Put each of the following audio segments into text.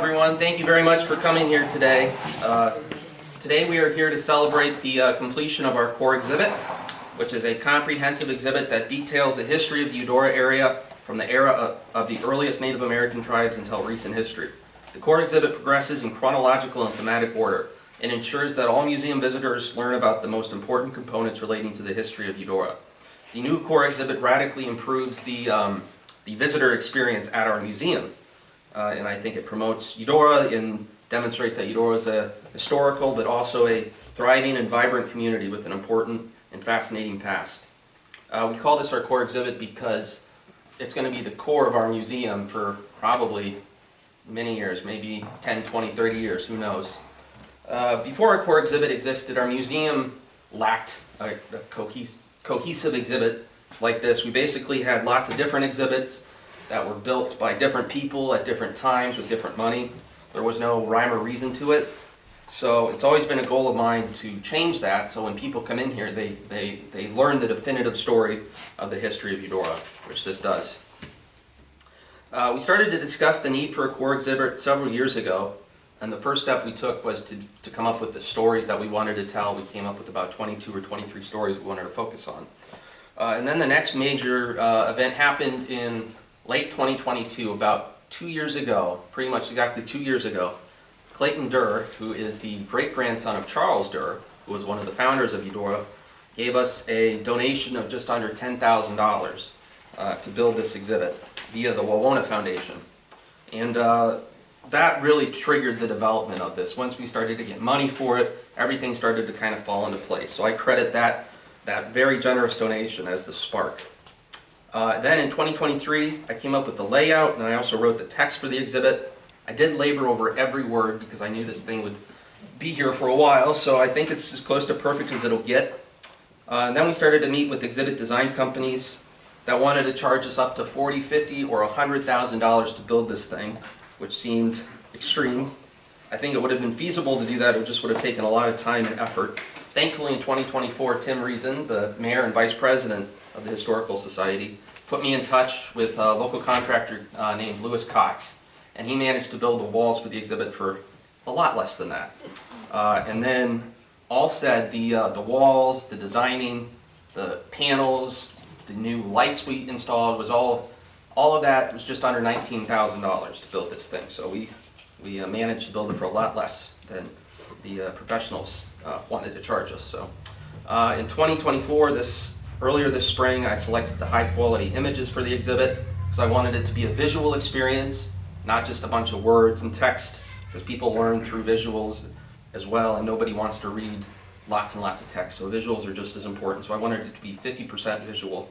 everyone. Thank you very much for coming here today. Today we are here to celebrate the completion of our core exhibit, which is a comprehensive exhibit that details the history of the Eudora area from the era of the earliest Native American tribes until recent history. The core exhibit progresses in chronological and thematic order and ensures that all museum visitors learn about the most important components relating to the history of Eudora. The new core exhibit radically improves the visitor experience at our museum. And I think it promotes Eudora and demonstrates that Eudora is a historical but also a thriving and vibrant community with an important and fascinating past. We call this our core exhibit because it's going to be the core of our museum for probably many years, maybe 10, 20, 30 years, who knows. Before our core exhibit existed, our museum lacked a cohesive exhibit like this. We basically had lots of different exhibits that were built by different people at different times with different money. There was no rhyme or reason to it. So it's always been a goal of mine to change that, so when people come in here, they learn the definitive story of the history of Eudora, which this does. We started to discuss the need for a core exhibit several years ago, and the first step we took was to come up with the stories that we wanted to tell. We came up with about 22 or 23 stories we wanted to focus on. And then the next major event happened in late 2022, about 2 years ago, pretty much exactly 2 years ago. Clayton Durr, who is the great-grandson of Charles Durr, who was one of the founders of Eudora, gave us a donation of just under $10,000 to build this exhibit via the Wawona Foundation. And that really triggered the development of this. Once we started to get money for it, everything started to kind of fall into place. So I credit that very generous donation as the spark. Then in 2023, I came up with the layout, and I also wrote the text for the exhibit. I did labor over every word because I knew this thing would be here for a while, so I think it's as close to perfect as it'll get. And then we started to meet with exhibit design companies that wanted to charge us up to $40,000, $50,000, or $100,000 to build this thing, which seemed extreme. I think it would have been feasible to do that. It just would have taken a lot of time and effort. Thankfully, in 2024, Tim Reason, the mayor and vice president of the Historical Society, put me in touch with a local contractor named Lewis Cox, and he managed to build the walls for the exhibit for a lot less than that. And then, all said, the walls, the designing, the panels, the new lights we installed was all of that was just under $19,000 to build this thing. So we managed to build it for a lot less than the professionals wanted to charge us. So in 2024, earlier this spring, I selected the high-quality images for the exhibit because I wanted it to be a visual experience, not just a bunch of words and text, because people learn through visuals as well, and nobody wants to read lots and lots of text, so visuals are just as important. So I wanted it to be 50% visual,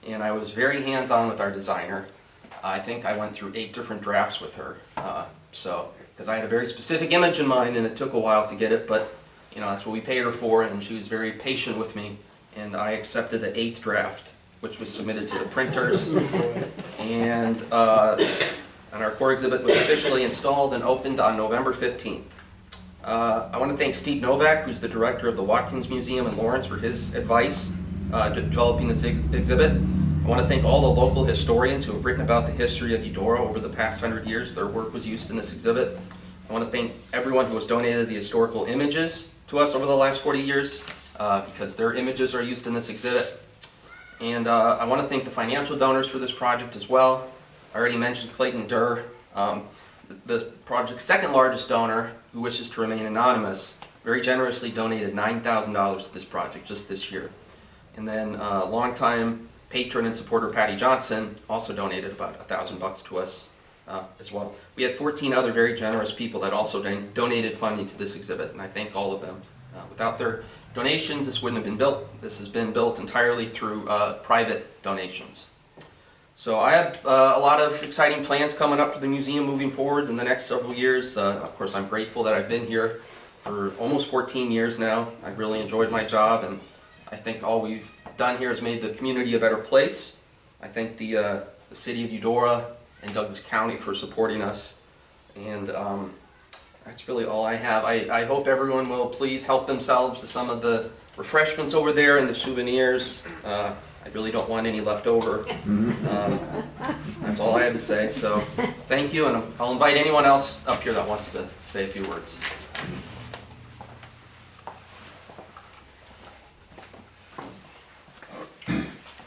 and I was very hands-on with our designer. I think I went through 8 different drafts with her, because I had a very specific image in mind, and it took a while to get it, but that's what we paid her for, and she was very patient with me. And I accepted the 8th draft, which was submitted to the printers. And our core exhibit was officially installed and opened on November 15th. I want to thank Steve Novak, who's the director of the Watkins Museum in Lawrence, for his advice developing this exhibit. I want to thank all the local historians who have written about the history of Eudora over the past 100 years. Their work was used in this exhibit. I want to thank everyone who has donated the historical images to us over the last 40 years. Because their images are used in this exhibit. And I want to thank the financial donors for this project as well. I already mentioned Clayton Durr. The project's second largest donor, who wishes to remain anonymous, very generously donated $9,000 to this project just this year. And then longtime patron and supporter Patty Johnson also donated about $1,000 to us as well. We had 14 other very generous people that also donated funding to this exhibit, and I thank all of them. Without their donations, this wouldn't have been built. This has been built entirely through private donations. So I have a lot of exciting plans coming up for the museum moving forward in the next several years. Of course, I'm grateful that I've been here for almost 14 years now. I've really enjoyed my job, and I think all we've done here has made the community a better place. I thank the city of Eudora and Douglas County for supporting us. And that's really all I have. I hope everyone will please help themselves to some of the refreshments over there and the souvenirs. I I really don't want any left over. That's all I have to say, so thank you, and I'll invite anyone else up here that wants to say a few words.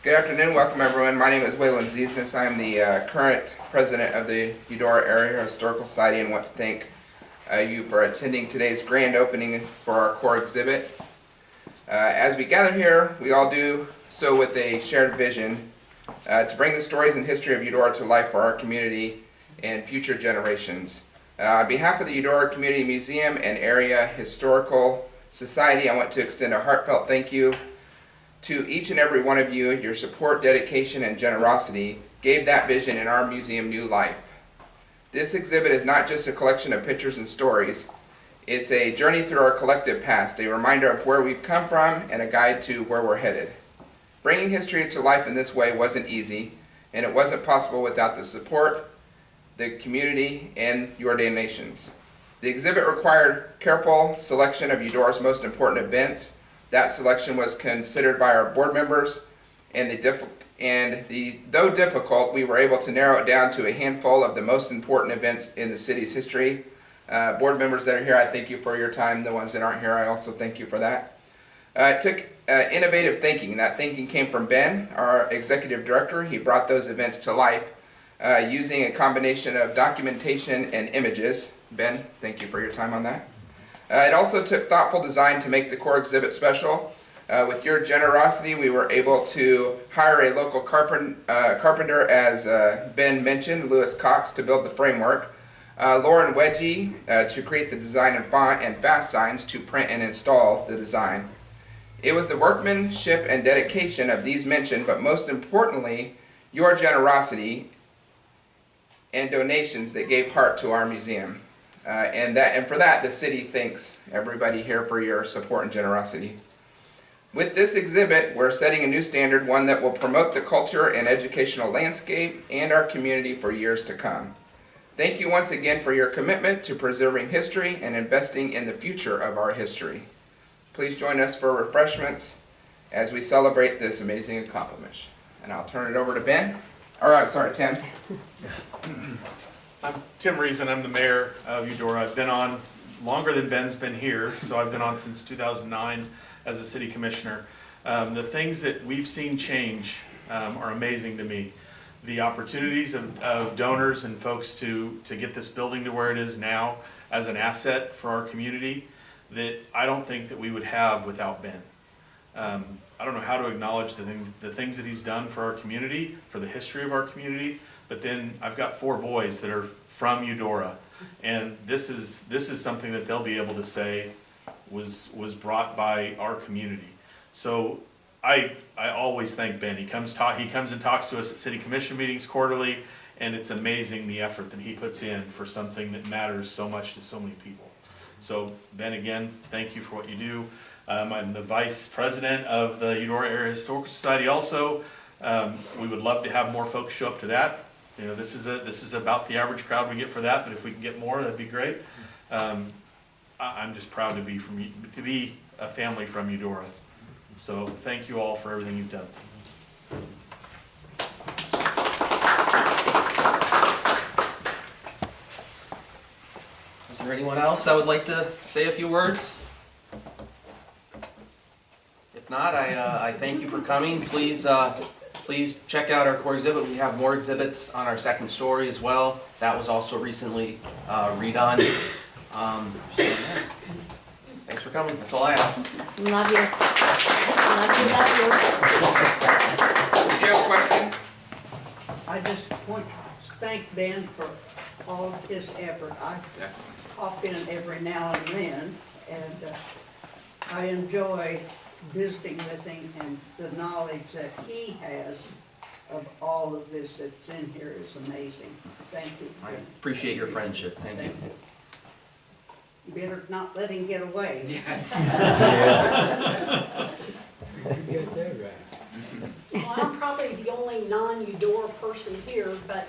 Good afternoon, welcome everyone. My name is Waylon Ziesness. I'm the current president of the Eudora Area Historical Society and want to thank you for attending today's grand opening for our core exhibit. As we gather here, we all do so with a shared vision to bring the stories and history of Eudora to life for our community and future generations. On behalf of the Eudora Community Museum and Area Historical Society, I want to extend a heartfelt thank you to each and every one of you. Your support, dedication, and generosity gave that vision in our museum new life. This exhibit is not just a collection of pictures and stories. It's a journey through our collective past, a reminder of where we've come from, and a guide to where we're headed. Bringing history to life in this way wasn't easy, and it wasn't possible without the support, the community, and your donations. The exhibit required careful selection of Eudora's most important events. That selection was considered by our board members, and though difficult, we were able to narrow it down to a handful of the most important events in the city's history. Board members that are here, I thank you for your time. The ones that aren't here, I also thank you for that. It took innovative thinking. That thinking came from Ben, our executive director. He brought those events to life using a combination of documentation and images. Ben, thank you for your time on that. It also took thoughtful design to make the core exhibit special. With your generosity, we were able to hire a local carpenter, as Ben mentioned, Lewis Cox, to build the framework. Lauren Wedgie to create the design and font, and fast signs to print and install the design. It was the workmanship and dedication of these mentioned, but most importantly, your generosity and donations that gave heart to our museum. And for that, the city thanks everybody here for your support and generosity. With this exhibit, we're setting a new standard, one that will promote the culture and educational landscape and our community for years to come. Thank you once again for your commitment to preserving history and investing in the future of our history. Please join us for refreshments as we celebrate this amazing accomplishment. And I'll turn it over to Ben. Tim. I'm Tim Reason. I'm the mayor of Eudora. I've been on longer than Ben's been here, so I've been on since 2009 as a city commissioner. The things that we've seen change are amazing to me. The opportunities of donors and folks to get this building to where it is now as an asset for our community that I don't think that we would have without Ben. I don't know how to acknowledge the things that he's done for our community, for the history of our community, but then I've got 4 boys that are from Eudora, and this is something that they'll be able to say was brought by our community. So I always thank Ben. He comes and talks to us at city commission meetings quarterly, and it's amazing the effort that he puts in for something that matters so much to so many people. So Ben, again, thank you for what you do. I'm the vice president of the Eudora Area Historical Society also. We would love to have more folks show up to that. You know, this is about the average crowd we get for that, but if we can get more, that'd be great. I'm just proud to be a family from Eudora. So thank you all for everything you've done. Is there anyone else that would like to say a few words? If not, I thank you for coming. Please check out our core exhibit. We have more exhibits on our second story as well. That was also recently redone. So, yeah. Thanks for coming. That's all I have. Love you. Love you. Did you have a question? I just want to thank Ben for all of his effort. I pop in every now and then, and I enjoy visiting with him, and the knowledge that he has of all of this that's in here is amazing. Thank you. I appreciate your friendship. Thank you. You better not let him get away. Yes. You get that right. Well, I'm probably the only non-Eudora person here, but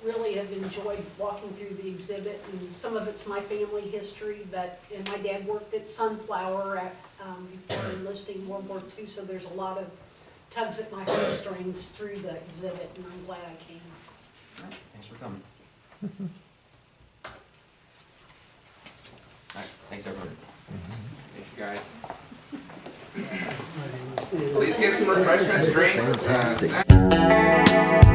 really have enjoyed walking through the exhibit, and some of it's my family history, and my dad worked at Sunflower before enlisting World War II, so there's a lot of tugs at my heartstrings through the exhibit, and I'm glad I came. Thanks for coming. All right, thanks everyone. Thank you, guys. Please get some refreshments, drinks, snacks.